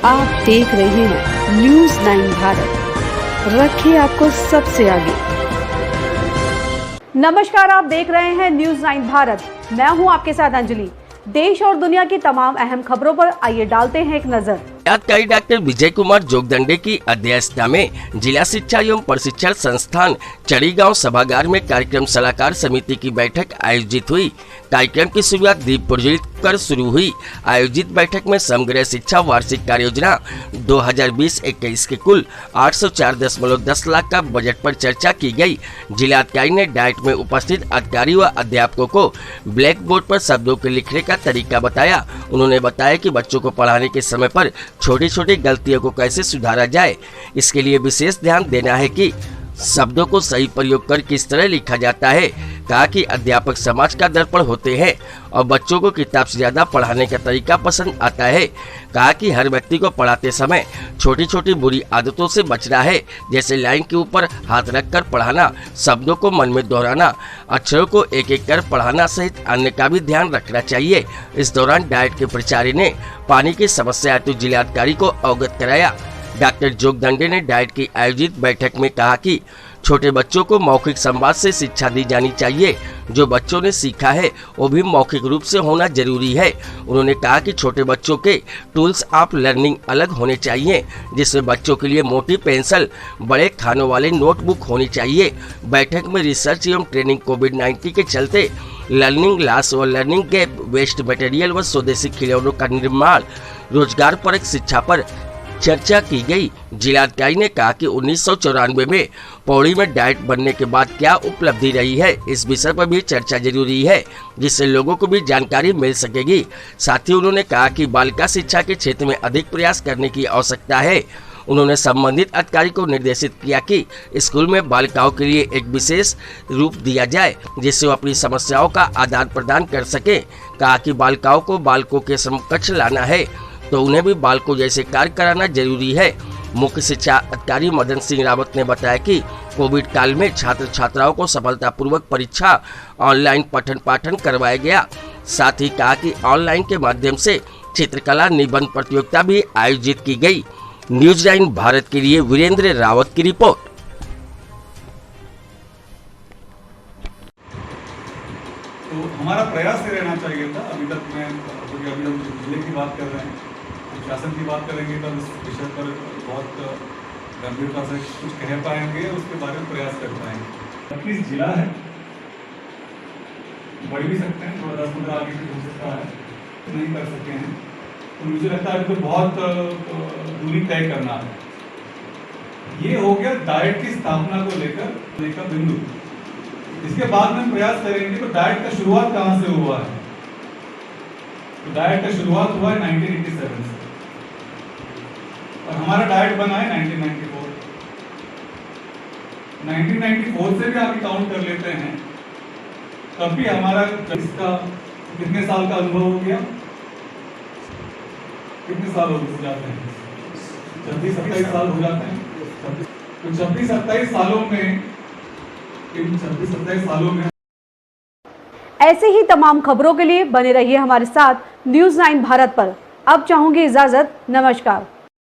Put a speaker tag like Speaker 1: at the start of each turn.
Speaker 1: आप देख रहे हैं न्यूज़ 9 भारत, रखिए आपको सबसे आगे।
Speaker 2: नमस्कार, आप देख रहे हैं न्यूज़ 9 भारत। मैं हूं आपके साथ अंजलि। देश और दुनिया की तमाम अहम खबरों पर आइए डालते हैं एक नजर।
Speaker 3: यादकारी डॉक्टर विजय कुमार जोगदंडे की अध्यक्षता में जिला शिक्षा एवं प्रशिक्षण संस्थान चढ़ीगांव सभागार में कार्यक्रम सलाहकार समिति की बैठक आयोजित हुई। कार्यक्रम की शुरुआत दीप प्रज्वलित कर शुरू हुई। आयोजित बैठक में समग्र शिक्षा वार्षिक कार्य योजना 2020-21 के कुल 804.10 लाख का बजट पर चर्चा की गई। जिलाधिकारी ने डाइट में उपस्थित अधिकारी व अध्यापकों को ब्लैक बोर्ड पर शब्दों के लिखने का तरीका बताया। उन्होंने बताया कि बच्चों को पढ़ाने के समय पर छोटी छोटी गलतियों को कैसे सुधारा जाए, इसके लिए विशेष ध्यान देना है कि शब्दों को सही प्रयोग कर किस तरह लिखा जाता है। कहा कि अध्यापक समाज का दर्पण होते हैं और बच्चों को किताब से ज्यादा पढ़ाने का तरीका पसंद आता है। कहा कि हर व्यक्ति को पढ़ाते समय छोटी छोटी बुरी आदतों से बचना है, जैसे लाइन के ऊपर हाथ रखकर पढ़ाना, शब्दों को मन में दोहराना, अक्षरों को एक एक कर पढ़ाना सहित अन्य का भी ध्यान रखना चाहिए। इस दौरान डाइट के प्राचार्य ने पानी की समस्या हेतु जिलाधिकारी को अवगत कराया। डॉक्टर जोगदंडे ने डाइट की आयोजित बैठक में कहा कि छोटे बच्चों को मौखिक संवाद से शिक्षा दी जानी चाहिए। जो बच्चों ने सीखा है वो भी मौखिक रूप से होना जरूरी है। उन्होंने कहा कि छोटे बच्चों के टूल्स ऑफ लर्निंग अलग होने चाहिए, जिसमें बच्चों के लिए मोटी पेंसिल, बड़े खानों वाले नोटबुक होनी चाहिए। बैठक में रिसर्च एवं ट्रेनिंग कोविड-19 के चलते लर्निंग लॉस व लर्निंग गैप, वेस्ट मटेरियल व स्वदेशी खिलौनों का निर्माण, रोजगार परक शिक्षा पर चर्चा की गई। जिलाधिकारी ने कहा कि 1994 में पौड़ी में डाइट बनने के बाद क्या उपलब्धि रही है, इस विषय पर भी चर्चा जरूरी है, जिससे लोगों को भी जानकारी मिल सकेगी। साथ ही उन्होंने कहा कि बालिका शिक्षा के क्षेत्र में अधिक प्रयास करने की आवश्यकता है। उन्होंने संबंधित अधिकारी को निर्देशित किया कि स्कूल में बालिकाओं के लिए एक विशेष रूप दिया जाए, जिससे वो अपनी समस्याओं का आदान प्रदान कर सके। कहा कि बालिकाओं को बालकों के समकक्ष लाना है तो उन्हें भी बालकों जैसे कार्य कराना जरूरी है। मुख्य शिक्षा अधिकारी मदन सिंह रावत ने बताया कि कोविड काल में छात्र छात्राओं को सफलतापूर्वक परीक्षा ऑनलाइन पठन पाठन करवाया गया। साथ ही कहा कि ऑनलाइन के माध्यम से चित्रकला निबंध प्रतियोगिता भी आयोजित की गई। न्यूज़ 9 भारत के लिए वीरेंद्र रावत की रिपोर्ट।
Speaker 4: तो हमारा प्रयास ये रहना चाहिए था। अभी तक मैं क्योंकि अभी हम जिले की बात कर रहे हैं, शासन की बात करेंगे तब इस विषय पर बहुत गंभीरता से कुछ कह पाएंगे, उसके बारे में प्रयास कर पाएंगे। 25 जिला है, बढ़ भी सकते हैं, थोड़ा 10-15 आगे की हो सकता है, नहीं कर सके हैं। तो मुझे लगता है कि बहुत दूरी तय करना है। ये हो गया डाइट की स्थापना को लेकर बिंदु। इसके बाद में प्रयास करेंगे तो डाइट का शुरुआत कहाँ से हुआ है। तो डाइट का शुरुआत हुआ है 1987 से और हमारा डाइट बना है 1994। 1994 से भी आप काउंट कर लेते हैं, तब भी हमारा इसका कितने साल का अनुभव हो गया, कितने साल हो जाते हैं, 26-27 साल हो जाते हैं। तो 26-27 सालों में, इन 26-27 सालों में
Speaker 2: ऐसे ही तमाम खबरों के लिए बने रहिए हमारे साथ न्यूज़ 9 भारत पर। अब चाहूंगी इजाजत, नमस्कार।